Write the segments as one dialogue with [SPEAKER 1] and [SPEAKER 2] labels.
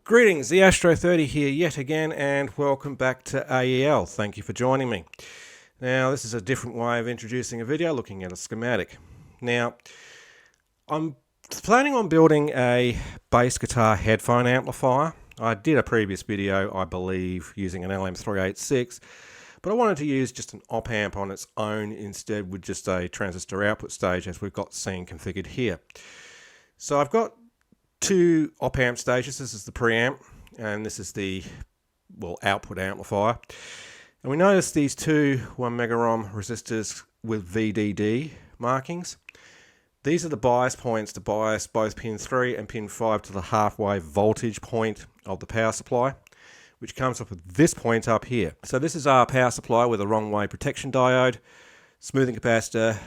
[SPEAKER 1] Greetings, the Astro 30 here yet again, and welcome back to AEL. Thank you for joining me. Now, this is a different way of introducing a video, looking at a schematic. Now, I'm planning on building a bass guitar headphone amplifier. I did a previous video, I believe, using an LM386, but I wanted to use just an op amp on its own instead with just a transistor output stage as we've got seen configured here. So I've got two op amp stages. This is the preamp and this is the output amplifier, and we notice these two 1 mega ohm resistors with VDD markings. These are the bias points to bias both pin 3 and pin 5 to the halfway voltage point of the power supply, which comes up with this point up here. So this is our power supply with a wrong way protection diode, smoothing capacitor,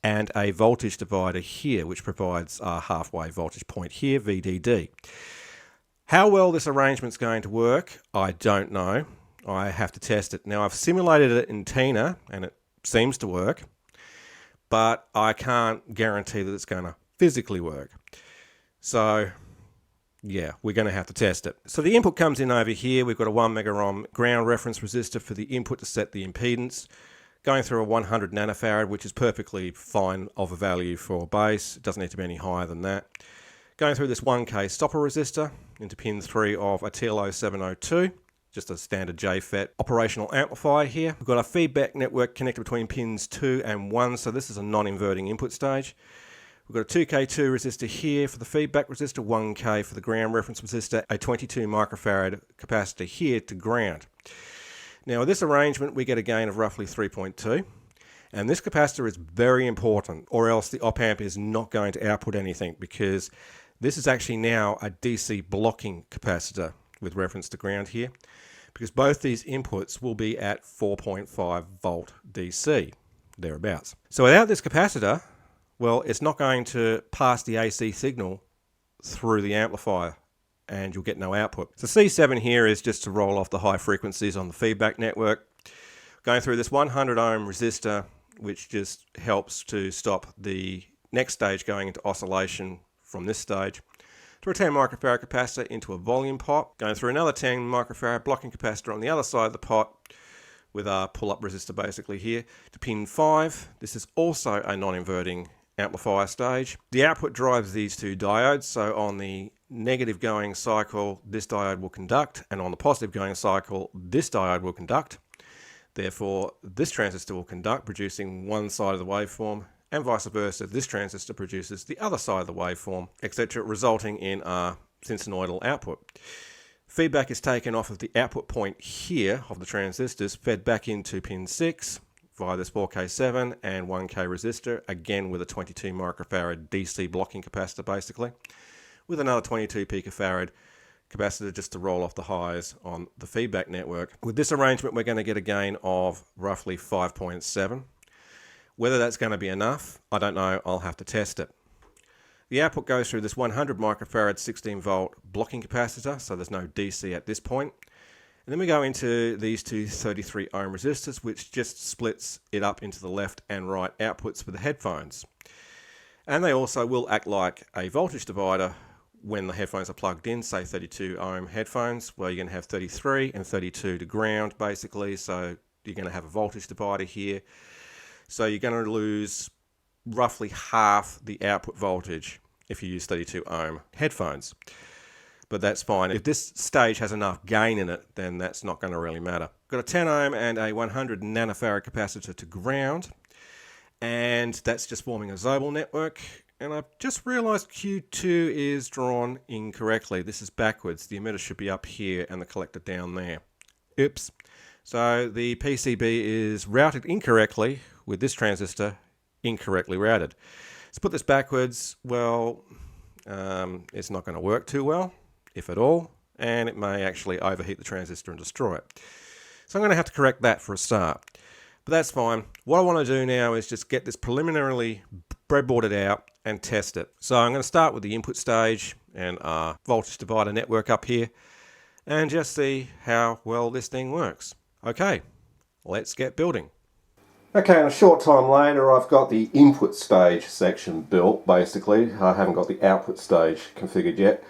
[SPEAKER 1] and a voltage divider here, which provides our halfway voltage point here, VDD. How well this arrangement's going to work, I don't know. I have to test it. Now, I've simulated it in Tina, and it seems to work, but I can't guarantee that it's going to physically work. So, yeah, we're going to have to test it. So the input comes in over here. We've got a 1 mega ohm ground reference resistor for the input to set the impedance, going through a 100 nanofarad, which is perfectly fine of a value for bass. It doesn't need to be any higher than that. Going through this 1K stopper resistor into pin 3 of a TL0702, just a standard JFET operational amplifier here. We've got a feedback network connected between pins 2 and 1, so this is a non-inverting input stage. We've got a 2K2 resistor here for the feedback resistor, 1K for the ground reference resistor, a 22 microfarad capacitor here to ground. Now, with this arrangement, we get a gain of roughly 3.2, and this capacitor is very important, or else the op amp is not going to output anything, because this is actually now a DC blocking capacitor with reference to ground here, because both these inputs will be at 4.5 volt DC, thereabouts. So without this capacitor, well, it's not going to pass the AC signal through the amplifier, and you'll get no output. So C7 here is just to roll off the high frequencies on the feedback network. Going through this 100 ohm resistor, which just helps to stop the next stage going into oscillation from this stage. Through a 10 microfarad capacitor into a volume pot. Going through another 10 microfarad blocking capacitor on the other side of the pot with our pull-up resistor basically here to pin 5. This is also a non-inverting amplifier stage. The output drives these two diodes, so on the negative going cycle this diode will conduct, and on the positive going cycle this diode will conduct. Therefore this transistor will conduct, producing one side of the waveform, and vice versa, this transistor produces the other side of the waveform, etc., resulting in a sinusoidal output. Feedback is taken off of the output point here of the transistors, fed back into pin 6 via this 4K7 and 1K resistor, again with a 22 microfarad DC blocking capacitor basically, with another 22 picofarad capacitor just to roll off the highs on the feedback network. With this arrangement, we're going to get a gain of roughly 5.7. Whether that's going to be enough, I don't know. I'll have to test it. The output goes through this 100 microfarad 16 volt blocking capacitor, so there's no DC at this point. And then we go into these two 33 ohm resistors, which just splits it up into the left and right outputs for the headphones. And they also will act like a voltage divider when the headphones are plugged in, say 32 ohm headphones, where you're going to have 33 and 32 to ground basically, so you're going to have a voltage divider here. So you're going to lose roughly half the output voltage if you use 32 ohm headphones. But that's fine. If this stage has enough gain in it, then that's not going to really matter. Got a 10 ohm and a 100 nanofarad capacitor to ground, and that's just forming a Zobel network. And I've just realized Q2 is drawn incorrectly. This is backwards. The emitter should be up here and the collector down there. Oops. So the PCB is routed incorrectly with this transistor incorrectly routed. Let's put this backwards. Well, it's not going to work too well, if at all, and it may actually overheat the transistor and destroy it. So I'm going to have to correct that for a start. But that's fine. What I want to do now is just get this preliminarily breadboarded out and test it. So I'm going to start with the input stage and our voltage divider network up here and just see how well this thing works. Okay, let's get building. Okay, and a short time later I've got the input stage section built basically. I haven't got the output stage configured yet.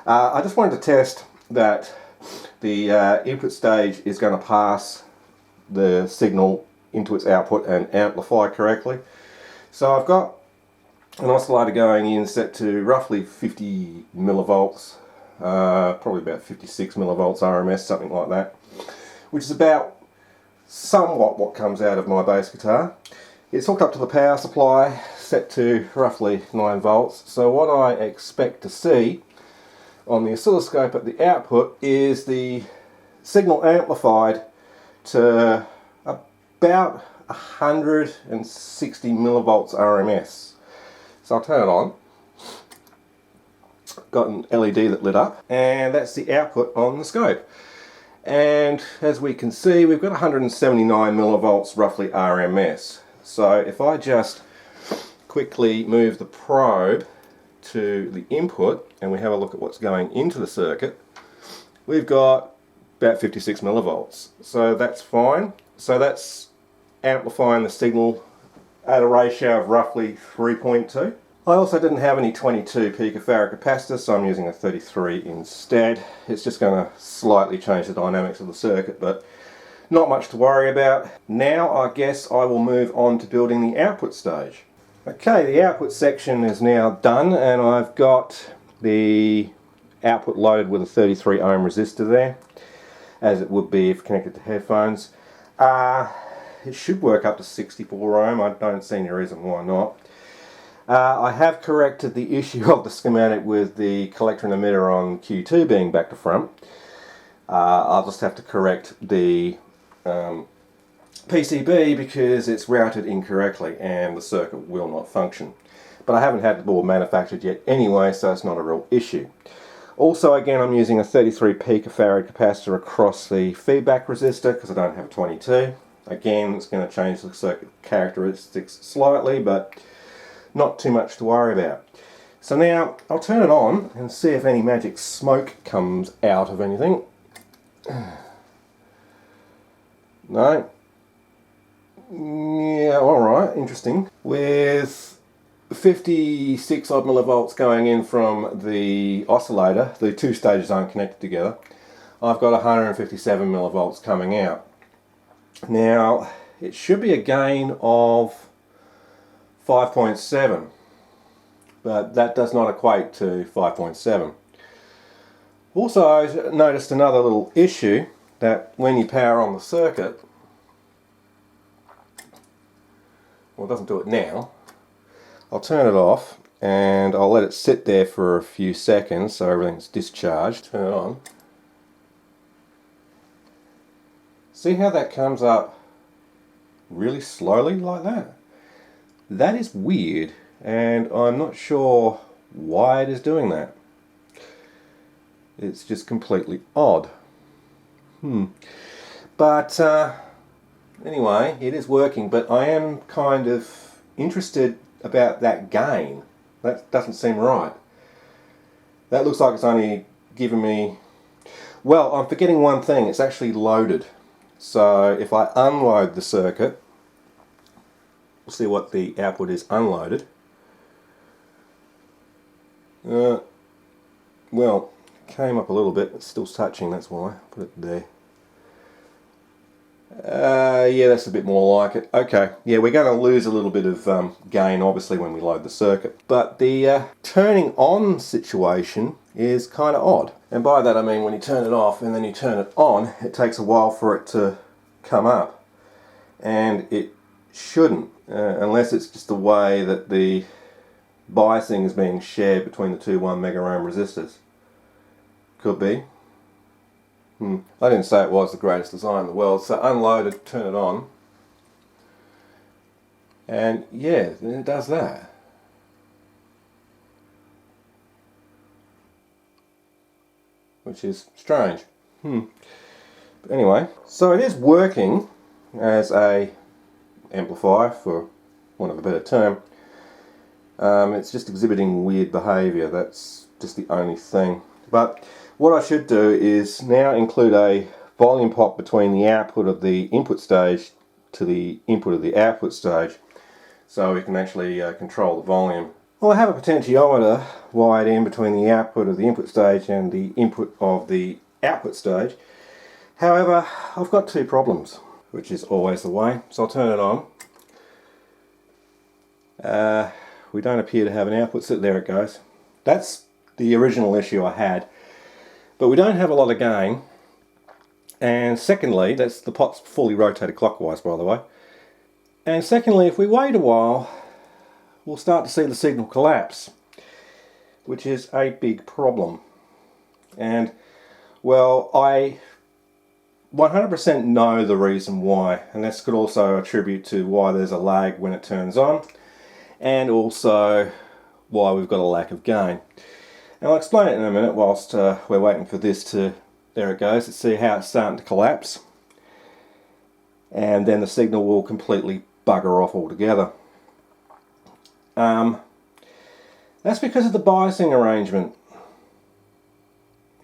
[SPEAKER 1] I just wanted to test that the input stage is going to pass the signal into its output and amplify correctly. So I've got an oscillator going in set to roughly 50 millivolts, probably about 56 millivolts RMS, something like that, which is about somewhat what comes out of my bass guitar. It's hooked up to the power supply set to roughly 9 volts. So what I expect to see on the oscilloscope at the output is the signal amplified to about 160 millivolts RMS. So I'll turn it on. Got an LED that lit up, and that's the output on the scope. And as we can see, we've got 179 millivolts roughly RMS. So if I just quickly move the probe to the input and we have a look at what's going into the circuit, we've got about 56 millivolts. So that's fine. So that's amplifying the signal at a ratio of roughly 3.2. I also didn't have any 22 picofarad capacitors, so I'm using a 33 instead. It's just going to slightly change the dynamics of the circuit, but not much to worry about. Now I guess I will move on to building the output stage. Okay, the output section is now done, and I've got the output loaded with a 33 ohm resistor there, as it would be if connected to headphones. It should work up to 64 ohm. I don't see any reason why not. I have corrected the issue of the schematic with the collector and emitter on Q2 being back to front. I'll just have to correct the PCB because it's routed incorrectly and the circuit will not function. But I haven't had the board manufactured yet anyway, so it's not a real issue. Also, again, I'm using a 33 picofarad capacitor across the feedback resistor because I don't have a 22. Again, it's going to change the circuit characteristics slightly, but not too much to worry about. So now I'll turn it on and see if any magic smoke comes out of anything. No. Yeah, alright, interesting. With 56 odd millivolts going in from the oscillator, the two stages aren't connected together, I've got 157 millivolts coming out. Now, it should be a gain of 5.7, but that does not equate to 5.7. Also, I noticed another little issue, that when you power on the circuit, well, it doesn't do it now. I'll turn it off and I'll let it sit there for a few seconds so everything's discharged. Turn it on. See how that comes up really slowly like that? That is weird, and I'm not sure why it is doing that. It's just completely odd. But anyway, it is working, but I am kind of interested about that gain. That doesn't seem right. That looks like it's only given me... Well, I'm forgetting one thing. It's actually loaded. So if I unload the circuit, we'll see what the output is unloaded. Well, came up a little bit. It's still touching, that's why. Put it there. Yeah, that's a bit more like it. Okay, yeah, we're going to lose a little bit of gain, obviously, when we load the circuit. But the turning on situation is kind of odd. And by that I mean when you turn it off and then you turn it on, it takes a while for it to come up. And it shouldn't, unless it's just the way that the biasing is being shared between the two 1 mega ohm resistors. Could be. I didn't say it was the greatest design in the world, so unload it, turn it on, and yeah, it does that. Which is strange. But anyway, so it is working as a amplifier, for want of a better term. It's just exhibiting weird behaviour, that's just the only thing. But what I should do is now include a volume pot between the output of the input stage to the input of the output stage, so we can actually control the volume Well, I have a potentiometer wired in between the output of the input stage and the input of the output stage. However, I've got two problems, which is always the way. So I'll turn it on. We don't appear to have an output, so there it goes. That's the original issue I had. But we don't have a lot of gain. And secondly, that's the pot's fully rotated clockwise, by the way. And secondly, if we wait a while, we'll start to see the signal collapse, which is a big problem. And, well, I 100% know the reason why, and this could also attribute to why there's a lag when it turns on, and also why we've got a lack of gain. And I'll explain it in a minute whilst we're waiting for this to, there it goes, let's see how it's starting to collapse. And then the signal will completely bugger off altogether. That's because of the biasing arrangement.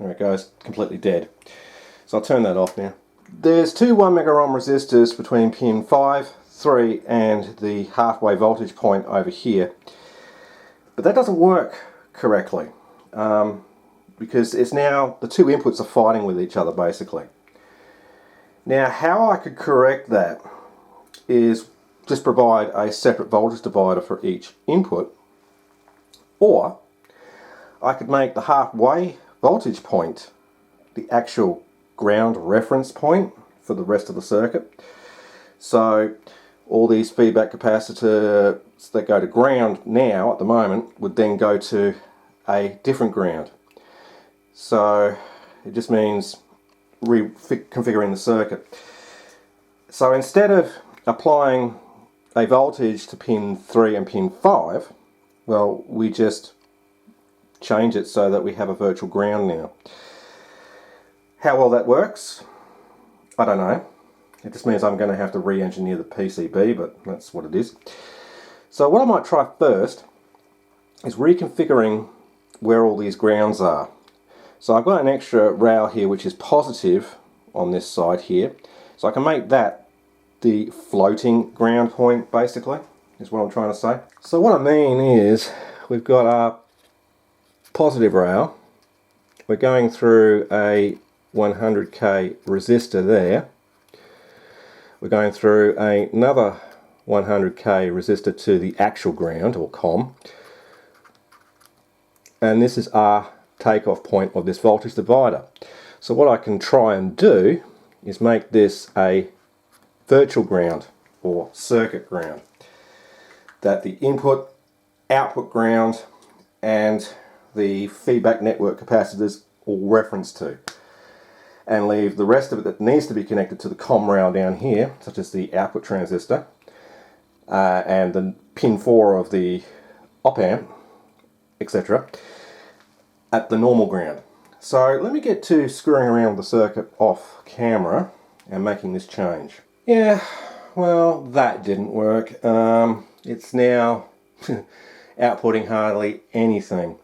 [SPEAKER 1] There it goes, completely dead. So I'll turn that off now. There's two 1 mega ohm resistors between pin 5, 3 and the halfway voltage point over here. But that doesn't work correctly because it's now, the two inputs are fighting with each other basically. Now how I could correct that is just provide a separate voltage divider for each input, or I could make the halfway voltage point the actual ground reference point for the rest of the circuit. So all these feedback capacitors that go to ground now at the moment would then go to a different ground. So it just means reconfiguring the circuit. So instead of applying a voltage to pin 3 and pin 5, well, we just change it so that we have a virtual ground now. How well that works, I don't know. It just means I'm going to have to re-engineer the PCB, but that's what it is. So what I might try first is reconfiguring where all these grounds are. So I've got an extra rail here which is positive on this side here. So I can make that the floating ground point basically, is what I'm trying to say. So what I mean is we've got our positive rail. We're going through a 100k resistor there. We're going through another 100k resistor to the actual ground or COM. And this is our takeoff point of this voltage divider. So what I can try and do is make this a virtual ground or circuit ground that the input, output ground and the feedback network capacitors all reference to, and leave the rest of it that needs to be connected to the COM rail down here, such as the output transistor and the pin 4 of the op amp, etc., at the normal ground. So let me get to screwing around with the circuit off camera and making this change. Yeah, well, that didn't work. It's now outputting hardly anything.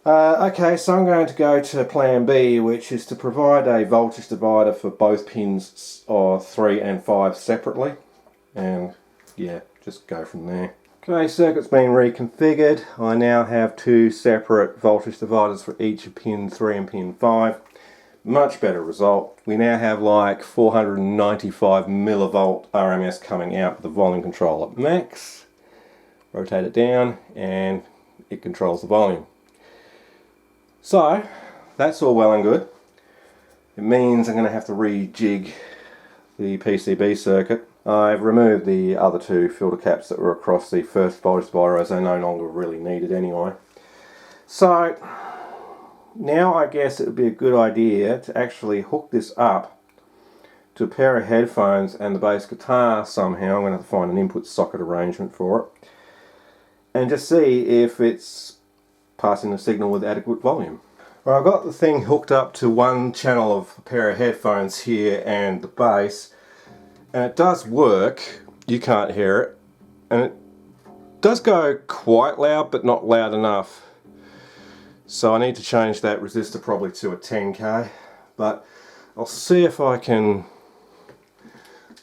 [SPEAKER 1] Okay, so I'm going to go to plan B, which is to provide a voltage divider for both pins 3 and 5 separately, and yeah, just go from there. Okay, circuit's been reconfigured. I now have two separate voltage dividers for each of pin 3 and pin 5. Much better result. We now have like 495 millivolt RMS coming out with the volume control at max. Rotate it down and it controls the volume. So that's all well and good. It means I'm going to have to rejig the PCB circuit. I've removed the other two filter caps that were across the first voltage divider as they're no longer really needed anyway. So now I guess it would be a good idea to actually hook this up to a pair of headphones and the bass guitar somehow. I'm going to have to find an input socket arrangement for it and just see if it's passing the signal with adequate volume. Well, I've got the thing hooked up to one channel of a pair of headphones here and the bass, and it does work. You can't hear it, and it does go quite loud but not loud enough. So I need to change that resistor probably to a 10k, but I'll see if I can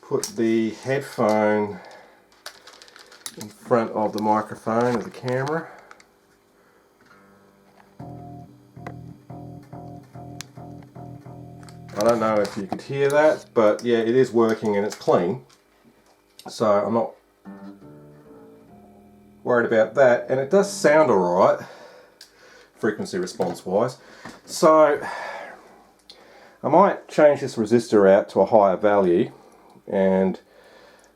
[SPEAKER 1] put the headphone in front of the microphone of the camera. I don't know if you could hear that, but yeah, it is working and it's clean. So I'm not worried about that, and it does sound alright, frequency response wise. So I might change this resistor out to a higher value and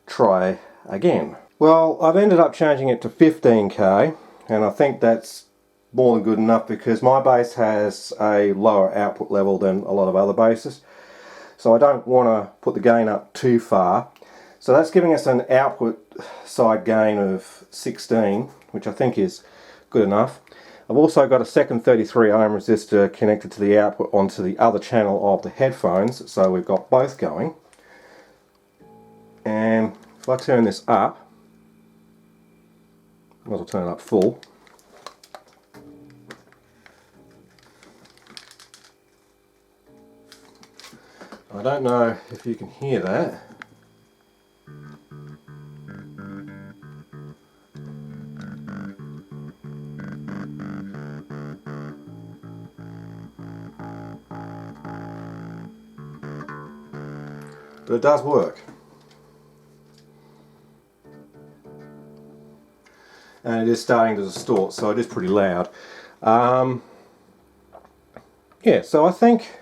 [SPEAKER 1] try again. Well, I've ended up changing it to 15k, and I think that's more than good enough because my bass has a lower output level than a lot of other basses, so I don't want to put the gain up too far. So that's giving us an output side gain of 16, which I think is good enough. I've also got a second 33 ohm resistor connected to the output onto the other channel of the headphones, so we've got both going. And if I turn this up, might as well turn it up full. I don't know if you can hear that. But it does work. And it is starting to distort, so it is pretty loud. Yeah, so I think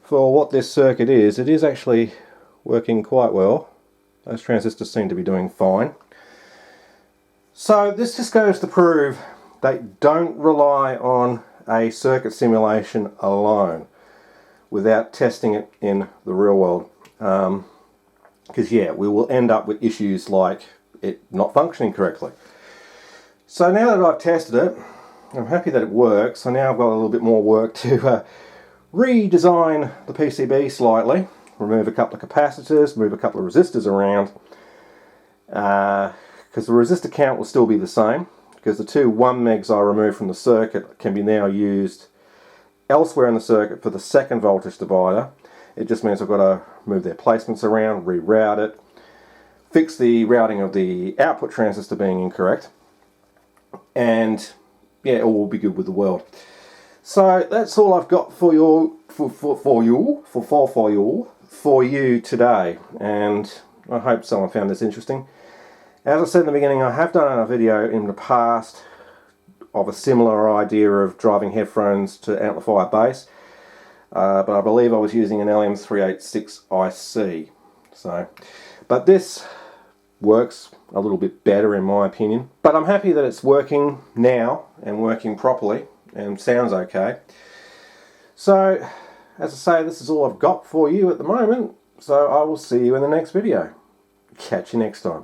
[SPEAKER 1] for what this circuit is, it is actually working quite well. Those transistors seem to be doing fine. So this just goes to prove that don't rely on a circuit simulation alone without testing it in the real world. Because yeah, we will end up with issues like it not functioning correctly. So now that I've tested it, I'm happy that it works. So now I've got a little bit more work to redesign the PCB slightly, remove a couple of capacitors, move a couple of resistors around, because the resistor count will still be the same, because the two 1 megs I removed from the circuit can be now used elsewhere in the circuit for the second voltage divider. It just means I've got to move their placements around, reroute it, fix the routing of the output transistor being incorrect, and yeah, all will be good with the world. So that's all I've got for you today, and I hope someone found this interesting. As I said in the beginning, I have done a video in the past of a similar idea of driving headphones to amplify a bass, but I believe I was using an LM386 IC. But this works a little bit better in my opinion. But I'm happy that it's working now and working properly and sounds okay. So, as I say, this is all I've got for you at the moment, so I will see you in the next video. Catch you next time.